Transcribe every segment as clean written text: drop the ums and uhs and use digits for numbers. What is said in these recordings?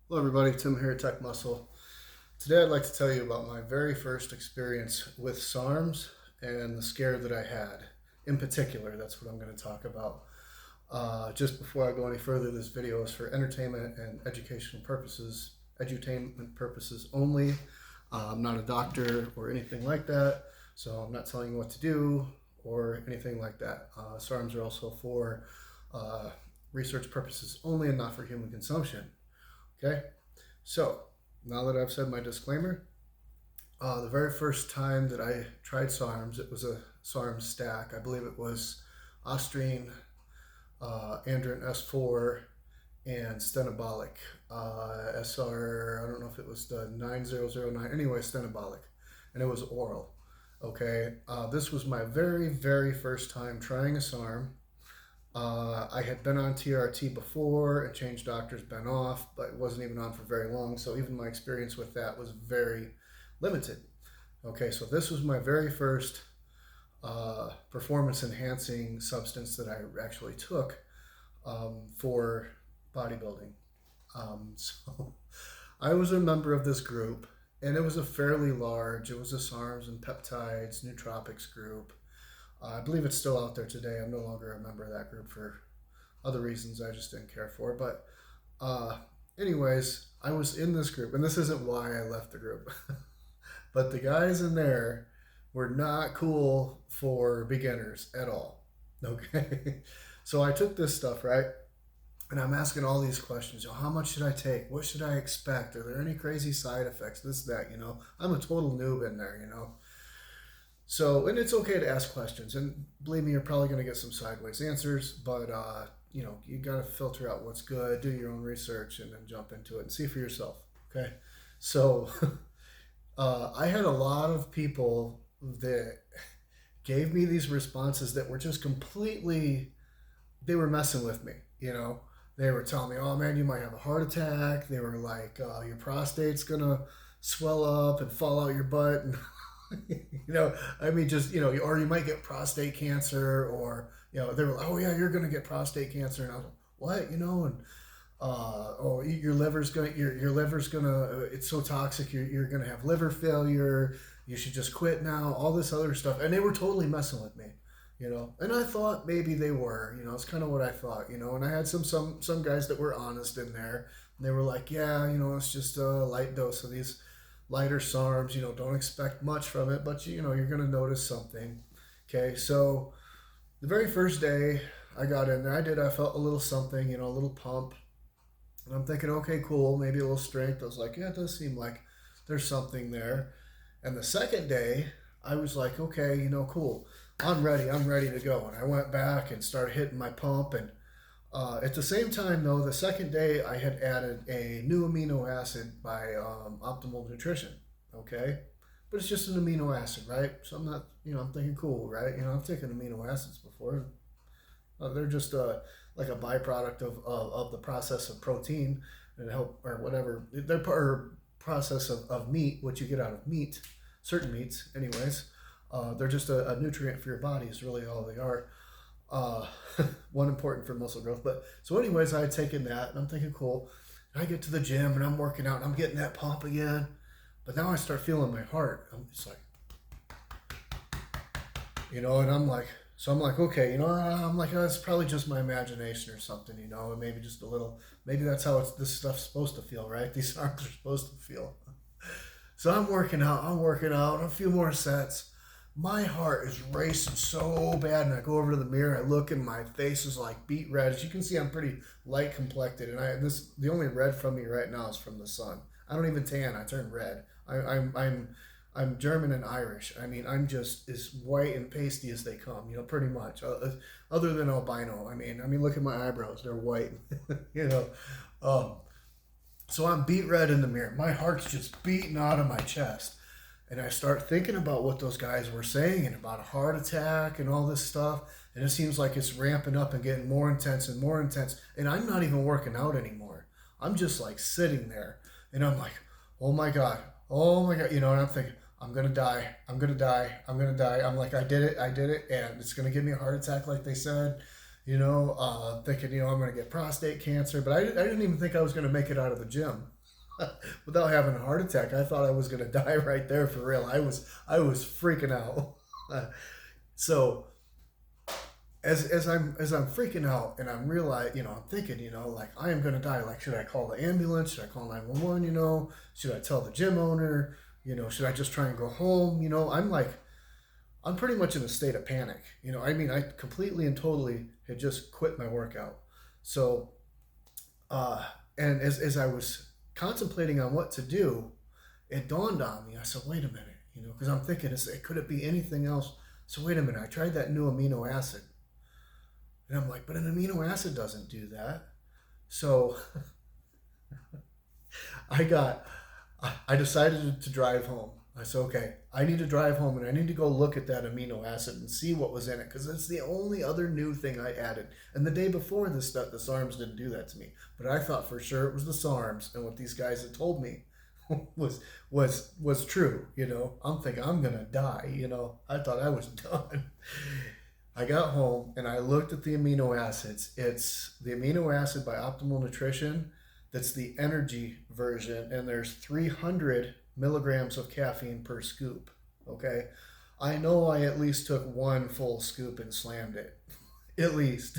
Hello everybody, Tim here at Tech Muscle. Today I'd like to tell you about my very first experience with SARMs and the scare that I had. In particular, that's what I'm going to talk about. Just before I go any further, this video is for entertainment and educational purposes, edutainment purposes only. I'm not a doctor or anything like that, so I'm not telling you what to do or anything like that. SARMs are also for research purposes only and not for human consumption. Okay, so now that I've said my disclaimer, the very first time that I tried SARMs, it was a SARMs stack. I believe it was Austrian, Andrin S4, and Stenabolic. SR, I don't know if it was the 9009, anyway, Stenabolic. And it was oral. Okay, this was my very, very first time trying a SARM. I had been on TRT before and changed doctors, been off, but it wasn't even on for very long. So even my experience with that was very limited. Okay, so this was my very first performance enhancing substance that I actually took for bodybuilding. So I was a member of this group, and it was a fairly large, it was a SARMs and peptides, nootropics group. I believe it's still out there today. I'm no longer a member of that group for other reasons I just didn't care for. But, anyways, I was in this group, and this isn't why I left the group. But the guys in there were not cool for beginners at all. Okay. So I took this stuff, right? And I'm asking all these questions. How much should I take? What should I expect? Are there any crazy side effects? This, that. I'm a total noob in there. So, and it's okay to ask questions, and believe me, you're probably going to get some sideways answers, but you got to filter out what's good, do your own research, and then jump into it and see for yourself. Okay, so I had a lot of people that gave me these responses that were just completely, they were messing with me. They were telling me, oh man, you might have a heart attack. They were like, your prostate's gonna swell up and fall out your butt, and or you might get prostate cancer, or they were like, oh yeah, you're gonna get prostate cancer, and I was like, what, and oh, your liver's gonna, it's so toxic, you're gonna have liver failure, you should just quit now, all this other stuff, and they were totally messing with me. And I thought maybe they were, it's kind of what I thought, and I had some guys that were honest in there, and they were like, yeah, it's just a light dose of these lighter SARMs, don't expect much from it, but you're going to notice something. Okay, so the very first day I got in there, I felt a little something, a little pump, and I'm thinking, okay, cool, maybe a little strength. I was like, yeah, it does seem like there's something there. And the second day I was like, okay, cool, I'm ready to go. And I went back and started hitting my pump, and at the same time, though, the second day I had added a new amino acid by Optimal Nutrition. Okay, but it's just an amino acid, right? So I'm not, I'm thinking, cool, right? I've taken amino acids before. They're just like a byproduct of the process of protein and help or whatever. They're process of meat, what you get out of meat, certain meats, anyways. They're just a nutrient for your body. Is really all they are. uh, One important for muscle growth. But so, anyways, I had taken that, and I'm thinking, cool. And I get to the gym, and I'm working out, and I'm getting that pump again. But now I start feeling my heart. It's like, and I'm like, okay, I'm like, oh, it's probably just my imagination or something, and maybe just a little, maybe that's how this stuff's supposed to feel, right? These arms are supposed to feel. So I'm working out, a few more sets. My heart is racing so bad, and I go over to the mirror, I look, and my face is like beet red. As you can see, I'm pretty light complected, and the only red from me right now is from the sun. I don't even tan, I turn red. I'm German and Irish. I mean, I'm just as white and pasty as they come, pretty much. Other than albino. I mean, look at my eyebrows; they're white. you know, um, so I'm beet red in the mirror. My heart's just beating out of my chest. And I start thinking about what those guys were saying and about a heart attack and all this stuff. And it seems like it's ramping up and getting more intense and more intense. And I'm not even working out anymore. I'm just like sitting there. And I'm like, oh my God, oh my God. And I'm thinking, I'm going to die. I'm going to die. I'm going to die. I'm like, I did it. And it's going to give me a heart attack like they said. Thinking, I'm going to get prostate cancer. But I didn't even think I was going to make it out of the gym. without having a heart attack. I thought I was gonna die right there for real. I was freaking out. So as I'm freaking out and I'm realizing, I'm thinking, like I am gonna die. Like, should I call the ambulance? Should I call 911? Should I tell the gym owner? Should I just try and go home? I'm pretty much in a state of panic. I mean, I completely and totally had just quit my workout. So, and as I was contemplating on what to do, it dawned on me. I said, wait a minute, because I'm thinking, could it be anything else? So wait a minute, I tried that new amino acid. And I'm like, but an amino acid doesn't do that. So I got, I decided to drive home. I said, okay, I need to drive home and I need to go look at that amino acid and see what was in it because it's the only other new thing I added. And the day before this stuff, the SARMs didn't do that to me. But I thought for sure it was the SARMs, and what these guys had told me was true. I'm thinking I'm gonna die. I thought I was done. I got home and I looked at the amino acids. It's the amino acid by Optimal Nutrition. That's the energy version, and there's 300 milligrams of caffeine per scoop. Okay, I know I at least took one full scoop and slammed it, at least.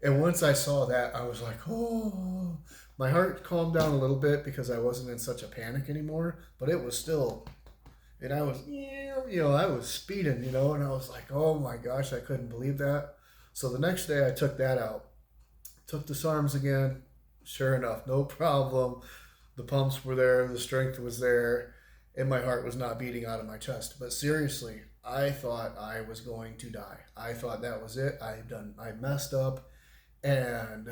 And once I saw that, I was like, oh, my heart calmed down a little bit because I wasn't in such a panic anymore. But it was still, and I was, I was speeding, and I was like, oh my gosh, I couldn't believe that. So the next day I took that out, took the SARMs again. Sure enough, no problem. The pumps were there, the strength was there, and my heart was not beating out of my chest. But seriously, I thought I was going to die. I thought that was it. I messed up, and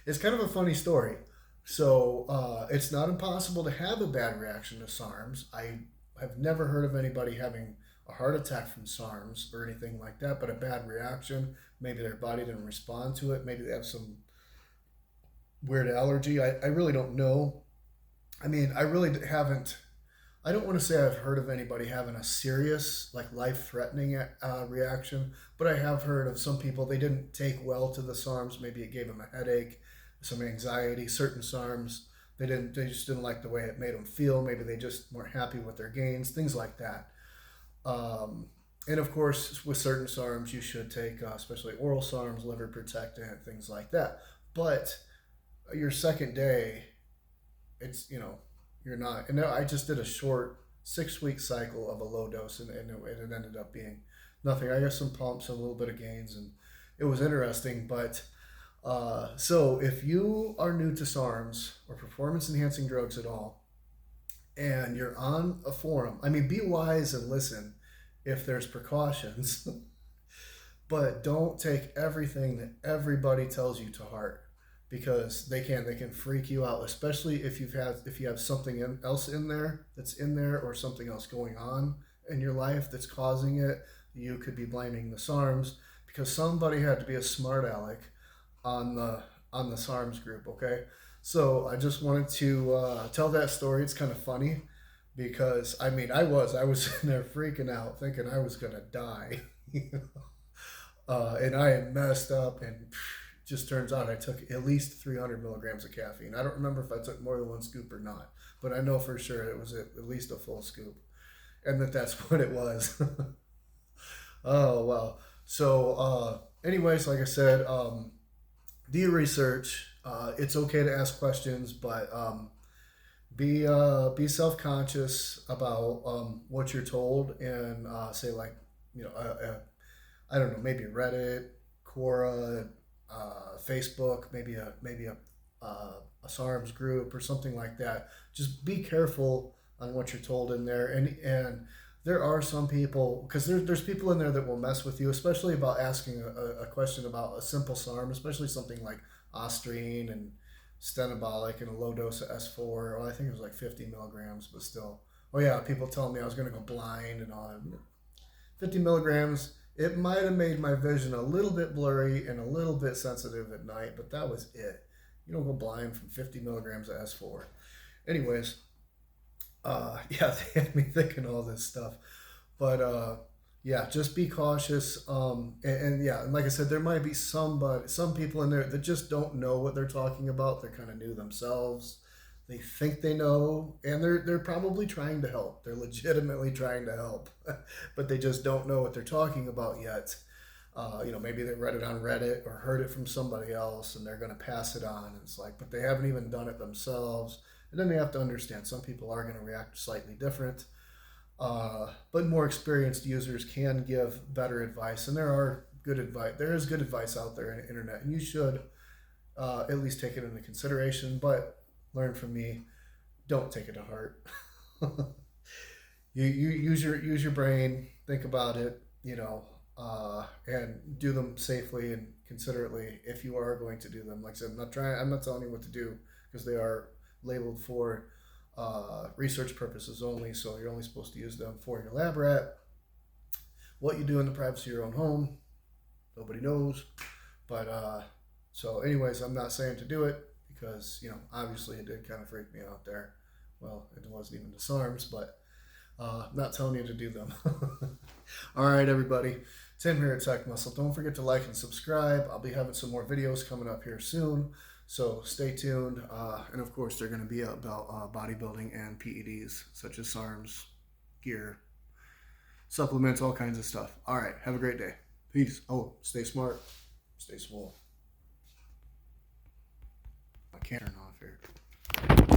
it's kind of a funny story. So it's not impossible to have a bad reaction to SARMs. I have never heard of anybody having a heart attack from SARMs or anything like that, but a bad reaction. Maybe their body didn't respond to it. Maybe they have some weird allergy. I really don't know. I mean, I really haven't. I don't want to say I've heard of anybody having a serious, like life-threatening reaction, but I have heard of some people, they didn't take well to the SARMs. Maybe it gave them a headache, some anxiety. Certain SARMs, they just didn't like the way it made them feel. Maybe they just weren't happy with their gains, things like that. And of course, with certain SARMs, you should take, especially oral SARMs, liver protectant, things like that. But your second day, it's, you're not. And I just did a short 6-week cycle of a low dose, and it ended up being nothing. I got some pumps and a little bit of gains, and it was interesting. But so if you are new to SARMs or performance enhancing drugs at all, and you're on a forum, I mean, be wise and listen if there's precautions, but don't take everything that everybody tells you to heart, because they can freak you out, especially if you have something else in there that's in there, or something else going on in your life that's causing it. You could be blaming the SARMs, because somebody had to be a smart aleck on the SARMs group. Okay, so I just wanted to tell that story. It's kind of funny because I mean I was in there freaking out, thinking I was gonna die, and I had messed up, and just turns out I took at least 300 milligrams of caffeine. I don't remember if I took more than one scoop or not, but I know for sure it was at least a full scoop, and that's what it was. Oh well. So anyways, like I said, do your research. It's okay to ask questions, but be self-conscious about what you're told, and say, like, I don't know, maybe Reddit, Quora, Facebook, maybe a SARMs group or something like that. Just be careful on what you're told in there, and there are some people, because there's people in there that will mess with you, especially about asking a question about a simple SARM, especially something like Ostrine and Stenabolic and a low dose of S4. Well, I think it was like 50 milligrams, but still. Oh yeah, people telling me I was going to go blind and all that. 50 milligrams, it might have made my vision a little bit blurry and a little bit sensitive at night, but that was it. You don't go blind from 50 milligrams of S4. Anyways, yeah, they had me thinking all this stuff. But yeah, just be cautious. And yeah, and like I said, there might be some people in there that just don't know what they're talking about. They're kind of new themselves. They think they know, and they're probably trying to help. They're legitimately trying to help, but they just don't know what they're talking about yet. Maybe they read it on Reddit or heard it from somebody else, and they're going to pass it on. And it's like, but they haven't even done it themselves. And then they have to understand some people are going to react slightly different. But more experienced users can give better advice, and there are good advice. There is good advice out there on the internet, and you should at least take it into consideration. But learn from me. Don't take it to heart. You use your brain. Think about it. And do them safely and considerately if you are going to do them. Like I said, I'm not telling you what to do because they are labeled for research purposes only, so you're only supposed to use them for your lab rat. What you do in the privacy of your own home, nobody knows. But so anyways, I'm not saying to do it because, obviously it did kind of freak me out there. Well, it wasn't even the SARMs, but I'm not telling you to do them. All right, everybody. Tim here at Tech Muscle. Don't forget to like and subscribe. I'll be having some more videos coming up here soon. So stay tuned, and of course they're going to be about bodybuilding and PEDs, such as SARMs, gear, supplements, all kinds of stuff. All right, have a great day. Peace. Oh, stay smart, stay swole. My camera off here.